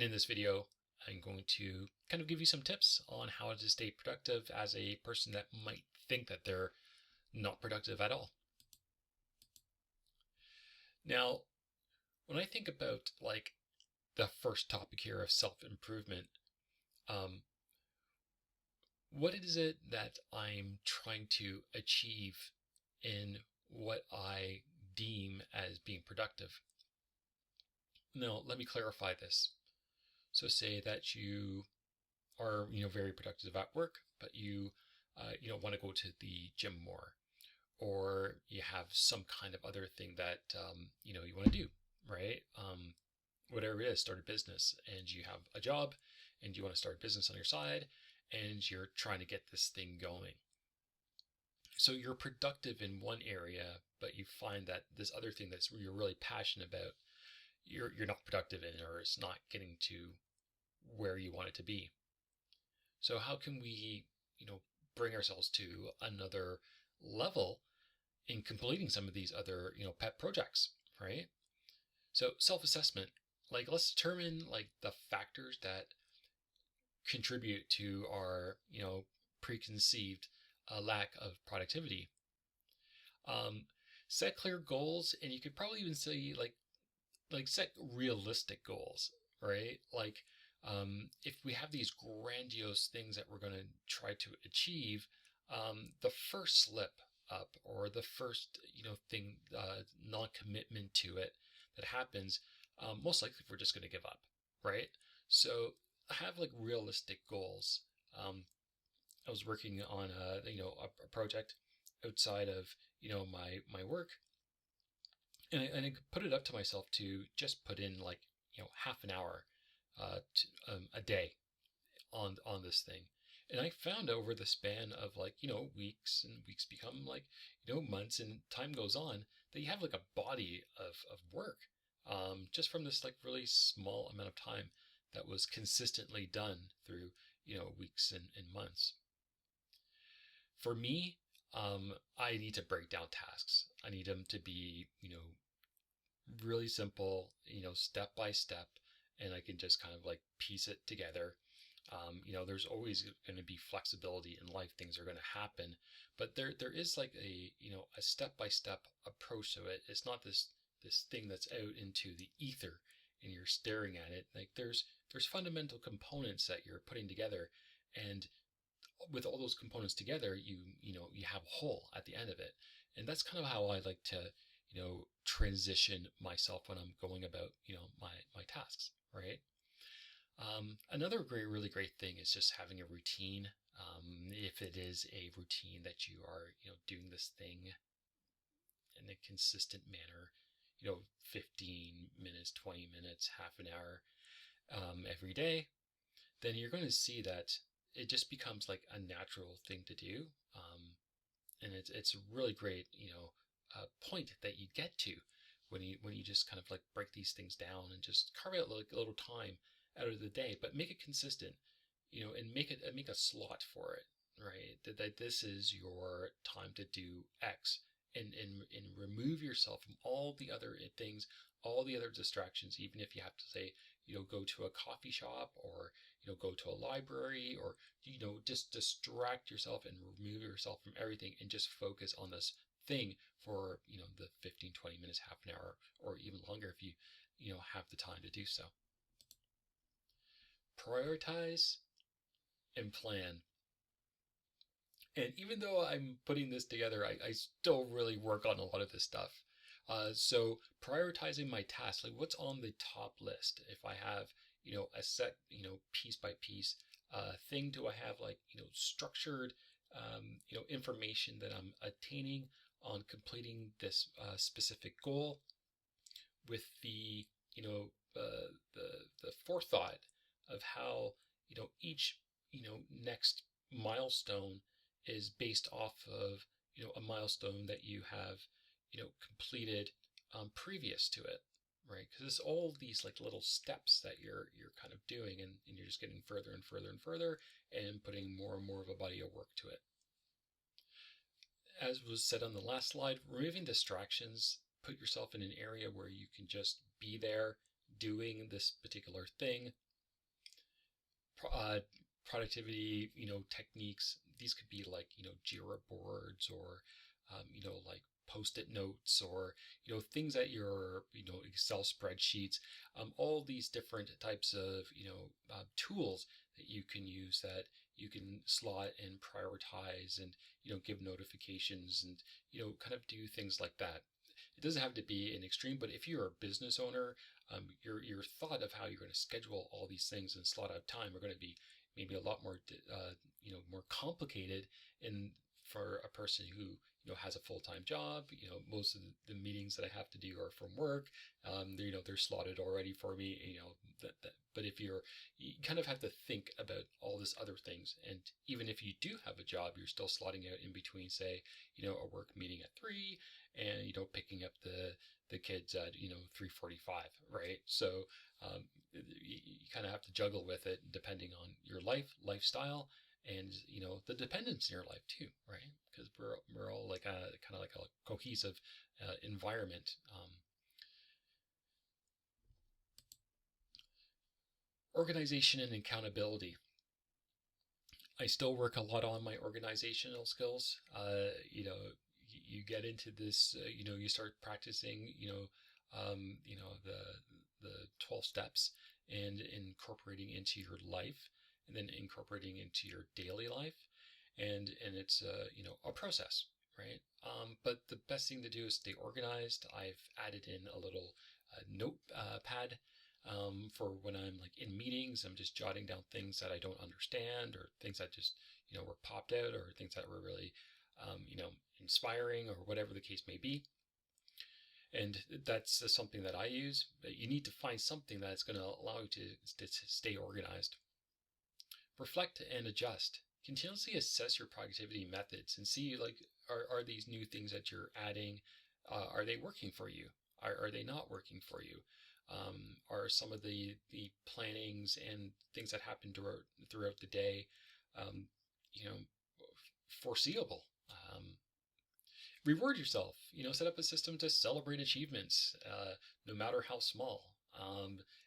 And in this video, I'm going to kind of give you some tips on how to stay productive as a person that might think that they're not productive at all. Now, when I think about like the first topic here of self-improvement, what is it that I'm trying to achieve in what I deem as being productive? Now, let me clarify this. So say that you are, very productive at work, but you want to go to the gym more, or you have some kind of other thing that, you want to do, right? Whatever it is, start a business, and you have a job and you want to start a business on your side, and you're trying to get this thing going. So you're productive in one area, but you find that this other thing that's you're really passionate about, you're not productive in, or it's not getting to where you want it to be. So how can we, bring ourselves to another level in completing some of these other, pet projects, right? So self-assessment, like let's determine like the factors that contribute to our, preconceived lack of productivity. Set clear goals, and you could probably even say like set realistic goals, right? Like if we have these grandiose things that we're going to try to achieve, the first slip up or the first thing, non-commitment to it that happens, most likely we're just going to give up, right? So have like realistic goals. I was working on a project outside of my work, and I put it up to myself to just put in like half an hour a day on this thing. And I found over the span of like weeks, and weeks become like months, and time goes on, that you have like a body of work, just from this like really small amount of time that was consistently done through weeks and months. For me, I need to break down tasks. I need them to be really simple, step by step, and I can just kind of like piece it together. There's always going to be flexibility in life. Things are going to happen, but there is like a step by step approach to it. It's not this thing that's out into the ether and you're staring at it. Like there's fundamental components that you're putting together, and with all those components together, you have a whole at the end of it. And that's kind of how I like to transition myself when I'm going about my tasks, right? Another really great thing is just having a routine. If it is a routine that you are doing this thing in a consistent manner, 15 minutes, 20 minutes, half an hour every day, then you're going to see that it just becomes like a natural thing to do. And it's a really great point that you get to when you just kind of like break these things down and just carve out like a little time out of the day, but make it consistent, and make a slot for it, right? That this is your time to do X, and remove yourself from all the other things, all the other distractions, even if you have to say, go to a coffee shop, or go to a library, or just distract yourself and remove yourself from everything and just focus on this thing for the 15, 20 minutes, half an hour, or even longer if you have the time to do so. Prioritize and plan. And even though I'm putting this together, I still really work on a lot of this stuff. So prioritizing my tasks, like what's on the top list? If I have, a set, piece by piece thing, do I have like, structured, information that I'm attaining on completing this specific goal, with the, the forethought of how, each, next milestone is based off of, a milestone that you have, completed previous to it, right? Because it's all these like little steps that you're kind of doing, and you're just getting further and further and further, and putting more and more of a body of work to it. As was said on the last slide, removing distractions, put yourself in an area where you can just be there doing this particular thing. uh, productivity, techniques. These could be like, Jira boards, or, like post-it notes, or, things that your, Excel spreadsheets, all these different types of, tools that you can use, that you can slot and prioritize, and, give notifications, and, kind of do things like that. It doesn't have to be an extreme, but if you're a business owner, your thought of how you're going to schedule all these things and slot out time are going to be maybe a lot more, more complicated. And for a person who, has a full-time job, most of the meetings that I have to do are from work. They're slotted already for me. But if you kind of have to think about all these other things, and even if you do have a job, you're still slotting out in between, say, a work meeting at 3, and picking up the kids at 3:45, right? So you kind of have to juggle with it depending on your lifestyle, and the dependents in your life too, right? Because we're all like a kind of like a cohesive environment. Organization and accountability. I still work a lot on my organizational skills. You get into this, you start practicing, the 12 steps, and incorporating into your life, and then incorporating into your daily life. And it's, a process, right? But the best thing to do is stay organized. I've added in a little notepad for when I'm like in meetings. I'm just jotting down things that I don't understand, or things that just, were popped out, or things that were really, inspiring, or whatever the case may be. And that's something that I use. But you need to find something that's going to allow you to stay organized. Reflect and adjust. Continuously assess your productivity methods and see, like, are these new things that you're adding, are they working for you? Are they not working for you? Are some of the plannings and things that happen throughout the day, um, you know, foreseeable? Reward yourself. Set up a system to celebrate achievements, no matter how small.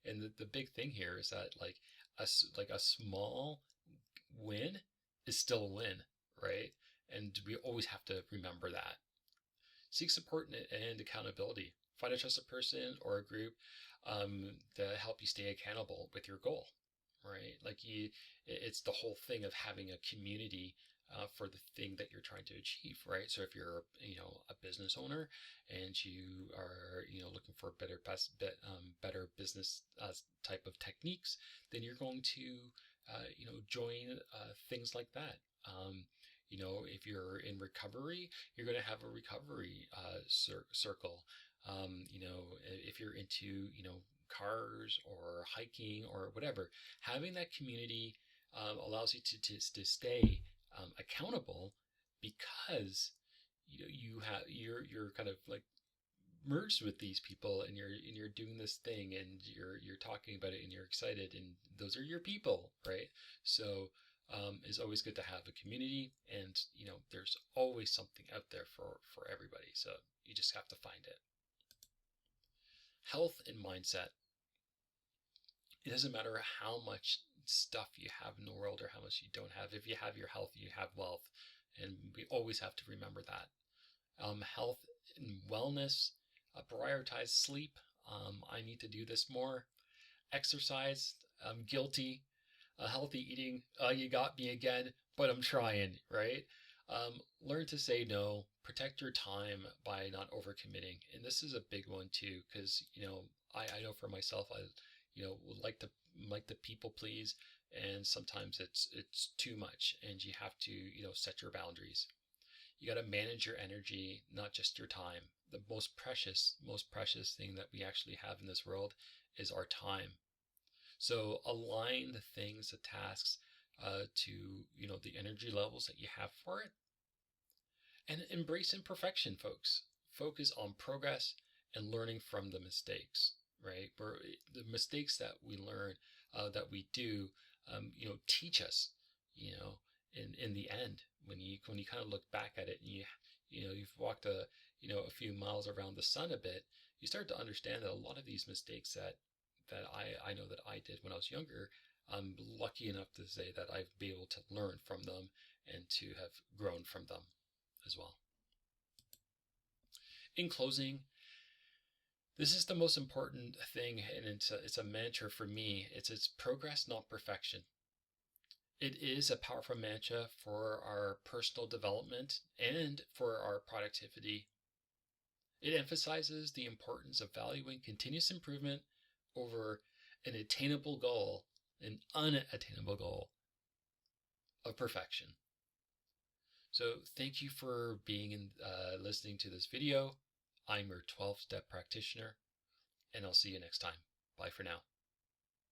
And the big thing here is that, like, a small win is still a win, right? And we always have to remember that. Seek support and accountability. Find a trusted person or a group to help you stay accountable with your goal, right? Like, it's the whole thing of having a community for the thing that you're trying to achieve, right? So if you're, a business owner, and you are, looking for better business type of techniques, then you're going to, join things like that. If you're in recovery, you're going to have a recovery circle. If you're into, cars or hiking or whatever, having that community allows you to stay accountable, because you're kind of like merged with these people, and you're doing this thing, and you're talking about it, and you're excited, and those are your people, right? So it's always good to have a community, and there's always something out there for everybody, so you just have to find it. Health and mindset. It doesn't matter how much stuff you have in the world or how much you don't have. If you have your health, you have wealth, and we always have to remember that. Health and wellness. Prioritize sleep. I need to do this more. Exercise. I'm guilty. Healthy eating. You got me again, but I'm trying, right? Learn to say no. Protect your time by not overcommitting. And this is a big one too, because I know for myself, I would like to people please, and sometimes it's too much, and you have to set your boundaries. You got to manage your energy, not just your time. The most precious thing that we actually have in this world is our time. So align the things, the tasks, to the energy levels that you have for it, and embrace imperfection, folks. Focus on progress and learning from the mistakes, right? Where the mistakes that we learn, that we do, teach us, in the end, when you kind of look back at it, and you've walked a few miles around the sun a bit, you start to understand that a lot of these mistakes that I know that I did when I was younger, I'm lucky enough to say that I've been able to learn from them and to have grown from them as well. In closing, this is the most important thing, and it's a mantra for me. It's progress, not perfection. It is a powerful mantra for our personal development and for our productivity. It emphasizes the importance of valuing continuous improvement over an attainable goal, an unattainable goal of perfection. So thank you for listening to this video. I'm your 12-step practitioner, and I'll see you next time. Bye for now.